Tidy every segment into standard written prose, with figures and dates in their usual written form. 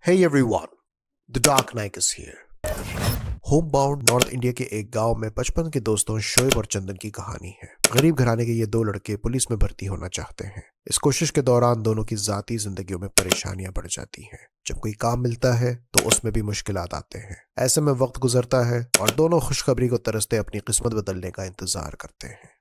Hey everyone, The Dark Knight is here. Home bound north India के एक गांव में बचपन के दोस्तों शोएब और चंदन की कहानी है। गरीब घराने के ये दो लड़के पुलिस में भर्ती होना चाहते हैं। इस कोशिश के दौरान दोनों की जाती जिंदगियों में परेशानियां बढ़ जाती हैं। जब कोई काम मिलता है तो उसमें भी मुश्किलात आते हैं। ऐसे में वक्त गुजरता है और दोनों खुशखबरी को तरसते अपनी किस्मत बदलने का इंतजार करते हैं।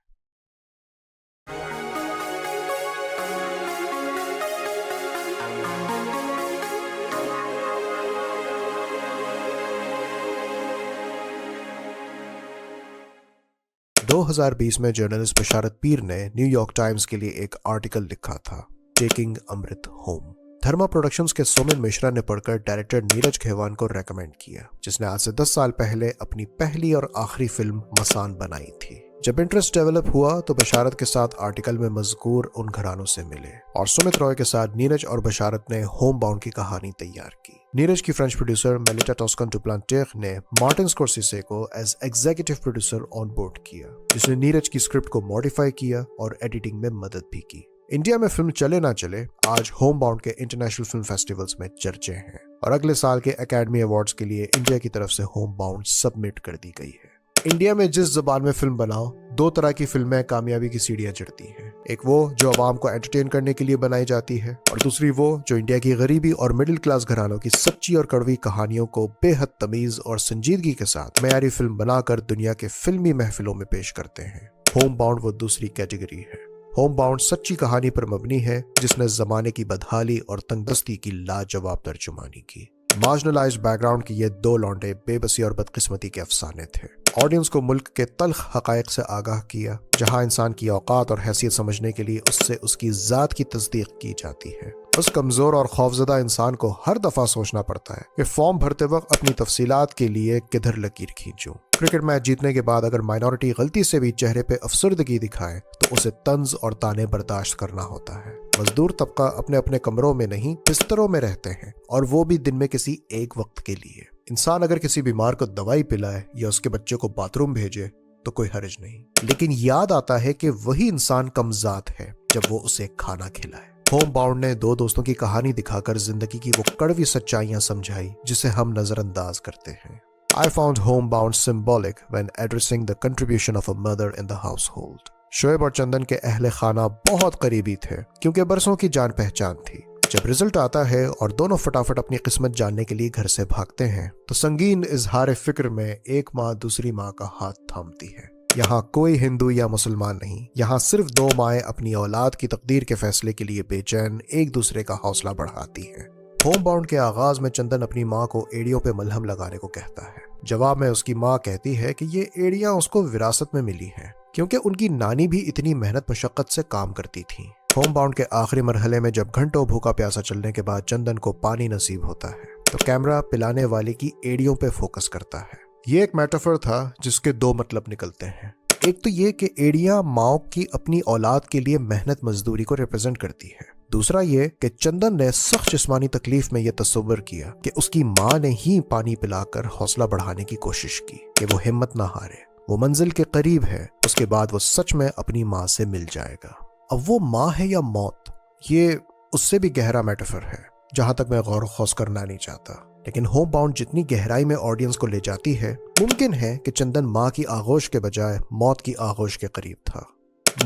2020 में जर्नलिस्ट बशारत पीर ने न्यूयॉर्क टाइम्स के लिए एक आर्टिकल लिखा था, टेकिंग अमृत होम। धर्मा प्रोडक्शंस के सोमेन मिश्रा ने पढ़कर डायरेक्टर नीरज खेवान को रेकमेंड किया, जिसने आज से 10 साल पहले अपनी पहली और आखिरी फिल्म मसान बनाई थी। जब इंटरेस्ट डेवलप हुआ तो बशारत के साथ आर्टिकल में मजकूर उन घरानों से मिले और सुमित रॉय के साथ नीरज और बशारत ने होम बाउंड की कहानी तैयार की। नीरज की French producer Melita Toscan Duplantier ने मार्टिन स्कोर्सेसे को as executive producer on board किया, जिसने नीरज की स्क्रिप्ट को मॉडिफाई किया और एडिटिंग में मदद भी की। इंडिया में फिल्म चले ना चले, आज होम बाउंड के इंटरनेशनल फिल्म फेस्टिवल्स में चर्चे हैं और अगले साल के एकेडमी अवार्ड्स के लिए इंडिया की तरफ से होम बाउंड सबमिट कर दी गई है। इंडिया में जिस जबान में फिल्म बनाओ, दो तरह की फिल्में कामयाबी की सीढ़ियां चढ़ती हैं। एक वो जो आवाम को एंटरटेन करने के लिए बनाई जाती है और दूसरी वो जो इंडिया की गरीबी और मिडिल क्लास घरानों की सच्ची और कड़वी कहानियों को बेहद तमीज और संजीदगी के साथ मयारी फिल्म बनाकर दुनिया के फिल्मी महफिलों में पेश करते हैं। होम बाउंड वो दूसरी कैटेगरी है। होम बाउंड सच्ची कहानी पर मबनी है, जिसने जमाने की बदहाली और तंगदस्ती की लाजवाब तर्जुमानी की। मार्जिनलाइज्ड बैकग्राउंड के ये दो लौंडे बेबसी और बदकिस्मती के अफसाने थे। ऑडियंस को मुल्क के तल्ख हकायक से आगाह किया, जहां इंसान की औकात और हैसियत समझने के लिए उससे उसकी जात की तस्दीक की जाती है। उस कमजोर और खौफजदा इंसान को हर दफा सोचना पड़ता है कि फॉर्म भरते वक्त अपनी तफसीलात के लिए किधर लकीर खींचूं। क्रिकेट मैच जीतने के बाद अगर माइनॉरिटी गलती से भी चेहरे पे अफसरदगी दिखाए तो उसे तंज और ताने बर्दाश्त करना होता है। मजदूर तबका अपने अपने कमरों में नहीं, बिस्तरों में रहते हैं, और वो भी दिन में किसी एक वक्त के लिए। इंसान अगर किसी बीमार को दवाई पिलाए या उसके बच्चे को बाथरूम भेजे तो कोई हर्ज नहीं, लेकिन याद आता है कि वही इंसान कमजात है जब वो उसे खाना खिलाए। होम बाउंड ने दो दोस्तों की कहानी दिखाकर जिंदगी की वो कड़वी सच्चाइयां समझाई जिसे हम नजरअंदाज करते हैं। I found homebound symbolic when addressing the contribution of a mother in the household. Shoaib और चंदन के अहले खाना बहुत करीबी थे क्योंकि बरसों की जान पहचान थी। जब रिजल्ट आता है और दोनों फटाफट अपनी किस्मत जानने के लिए घर से भागते हैं तो संगीन इजहार फिक्र में एक माँ दूसरी माँ का हाथ थामती है। यहाँ कोई हिंदू या मुसलमान नहीं, यहाँ सिर्फ दो माएं अपनी औलाद की तकदीर के फैसले के लिए बेचैन एक दूसरे का हौसला बढ़ाती हैं। होम बाउंड के आगाज में चंदन अपनी माँ को एड़ियों पे मलहम लगाने को कहता है। जवाब में उसकी माँ कहती है कि ये एड़ियां उसको विरासत में मिली हैं क्योंकि उनकी नानी भी इतनी मेहनत मशक्कत से काम करती थी। होम बाउंड के आखिरी मरहले में जब घंटों भूखा प्यासा चलने के बाद चंदन को पानी नसीब होता है तो कैमरा पिलाने वाले की एड़ियों पे फोकस करता है। ये एक मेटाफर था जिसके दो मतलब निकलते हैं। एक तो ये कि एड़ियां माओ की अपनी औलाद के लिए मेहनत मजदूरी को रिप्रेजेंट करती है। दूसरा ये कि चंदन ने सख्त जिस्मानी तकलीफ में यह तस्वर किया कि उसकी माँ ने ही पानी पिलाकर हौसला बढ़ाने की कोशिश की कि वो हिम्मत ना हारे, वो मंजिल के करीब है, उसके बाद वो सच में अपनी माँ से मिल जाएगा। अब वो माँ है या मौत, ये उससे भी गहरा मेटाफर है जहां तक मैं गौर खौस करना नहीं चाहता। लेकिन होम बाउंड जितनी गहराई में ऑडियंस को ले जाती है, मुमकिन है कि चंदन माँ की आगोश के बजाय मौत की आगोश के करीब था।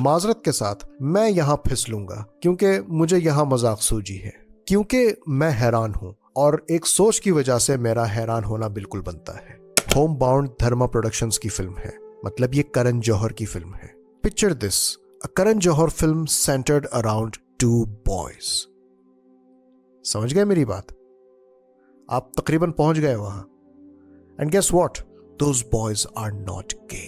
माजरत के साथ मैं यहाँ फिसलूंगा क्योंकि मुझे यहाँ मजाक सूझी है, क्योंकि मैं हैरान हूँ और एक सोच की वजह से मेरा हैरान होना बिल्कुल बनता है। होम बाउंड धर्मा प्रोडक्शंस की फिल्म है, मतलब ये करण जौहर की फिल्म है। Picture this, a Karan Johar film centred around two boys. समझ गए मेरी बात? आप तकरीबन पहुंच गए वहां। And guess what, those boys are not gay.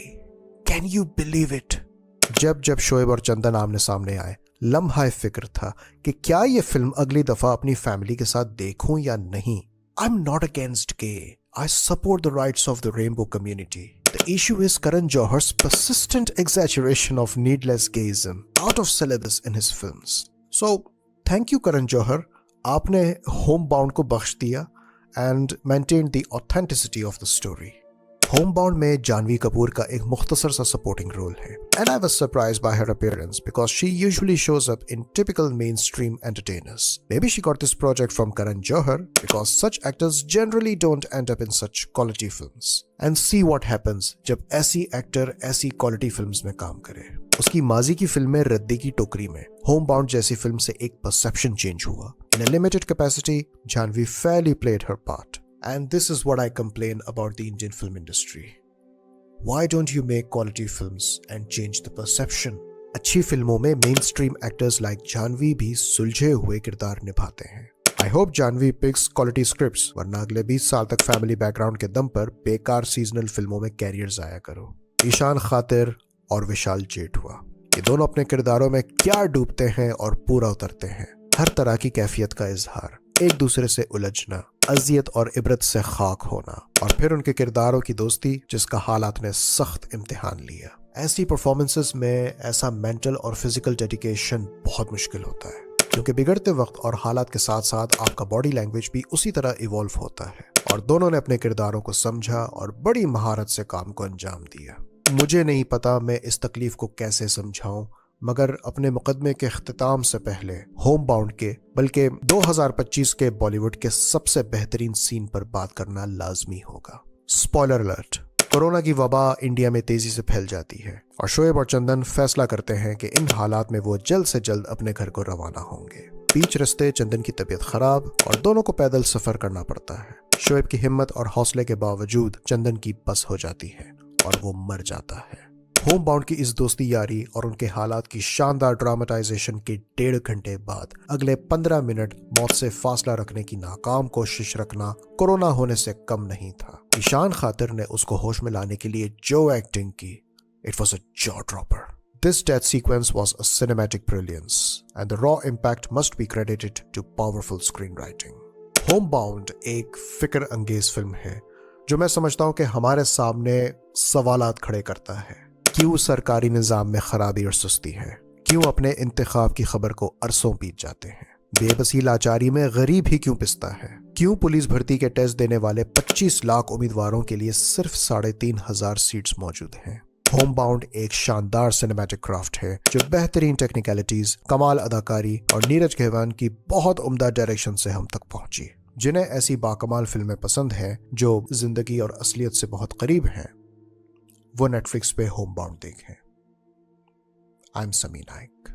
Can you believe it? जब जब शोएब और चंदन आमने सामने आए, लम्हा फिक्र था कि क्या ये फिल्म अगली दफा अपनी फैमिली के साथ देखूं या नहीं। I am not against gay, I support the rights of the rainbow community. The issue is Karan Johar's persistent exaggeration of needless gayism out of syllabus in his films. So, thank you Karan Johar, आपने home bound को बख्श दिया and maintained the authenticity of the story. Home bound में जानवी कपूर का एक मुख्तसर सा supporting role है and I was surprised bye her appearance because she usually shows up in typical mainstream entertainers. Maybe she got this project from Karan Johar because such actors generally don't end up in such quality films. And see what happens जब ऐसी actor ऐसी quality films में काम करे. उसकी माजी की फिल्में रद्दी की टोकरी में होम बाउंड जैसी फिल्म से एक परसेप्शन चेंज हुआ. In a limited capacity, Janhvi fairly played her part. And this is what I complain about the Indian film industry. Why don't you make quality films and change the perception? अच्छी फिल्मों में mainstream actors like Janhvi भी सुलझे हुए किरदार निभाते हैं. I hope Janhvi picks quality scripts, वरना अगले 20 साल तक फैमिली बैकग्राउंड के दम पर बेकार सीजनल फिल्मों में कैरियर जाया करो. ईशान खातिर और विशाल जेठवा, ये दोनों अपने किरदारों में क्या डूबते हैं और पूरा उतरते हैं. हर तरह की कैफियत का इजहार, एक दूसरे से उलझना, अजियत और इबरत से खाक होना, और फिर उनके किरदारों की दोस्ती जिसका हालात ने सख्त इम्तिहान लिया. ऐसी परफॉर्मेंसेस में ऐसा मेंटल और फिजिकल डेडिकेशन बहुत मुश्किल होता है, क्योंकि बिगड़ते वक्त और हालात के साथ साथ आपका बॉडी लैंग्वेज भी उसी तरह इवॉल्व होता है. और दोनों ने अपने किरदारों को समझा और बड़ी महारत से काम को अंजाम दिया. मुझे नहीं पता मैं इस तकलीफ को कैसे समझाऊं, मगर अपने मुकदमे के अख्तिताम से पहले होम बाउंड के बल्कि 2025 के बॉलीवुड के सबसे बेहतरीन सीन पर बात करना लाजमी होगा. Spoiler alert. कोरोना की वबा इंडिया में तेजी से फैल जाती है और शोएब और चंदन फैसला करते हैं कि इन हालात में वो जल्द से जल्द अपने घर को रवाना होंगे. बीच रास्ते चंदन की तबीयत खराब और दोनों को पैदल सफर करना पड़ता है. शोएब की हिम्मत और हौसले के बावजूद चंदन की बस हो जाती है और वो मर जाता है. होम बाउंड की इस दोस्ती यारी और उनके हालात की शानदार ड्रामेटाइजेशन के 1.5 घंटे बाद अगले 15 मिनट मौत से फासला रखने की नाकाम कोशिश रखना कोरोना होने से कम नहीं था. ईशान खातिर ने उसको होश में लाने के लिए जो एक्टिंग की, it was a jaw dropper. This death sequence was a cinematic brilliance, and the raw impact must be credited to powerful screenwriting. Homebound एक फिक्र अंगेज फिल्म है जो मैं समझता हूँ कि हमारे सामने सवालात खड़े करता है. क्यों सरकारी निज़ाम में खराबी और सुस्ती है? क्यों अपने इंतखाब की खबर को अरसों बीत जाते हैं? बेबसी लाचारी में गरीब ही क्यों पिसता है? क्यों पुलिस भर्ती के टेस्ट देने वाले 25 लाख उम्मीदवारों के लिए सिर्फ 3,500 सीट्स मौजूद हैं? होम बाउंड एक शानदार सिनेमैटिक क्राफ्ट है जो बेहतरीन टेक्निकलिटीज, कमाल अदाकारी और नीरज घेवान की बहुत उम्दा डायरेक्शन से हम तक पहुंची. जिन्हें ऐसी बाकमाल फिल्में पसंद हैं जो जिंदगी और असलियत से बहुत करीब हैं, वो नेटफ्लिक्स पे होम बाउंड देखें. आई एम समी नाइक.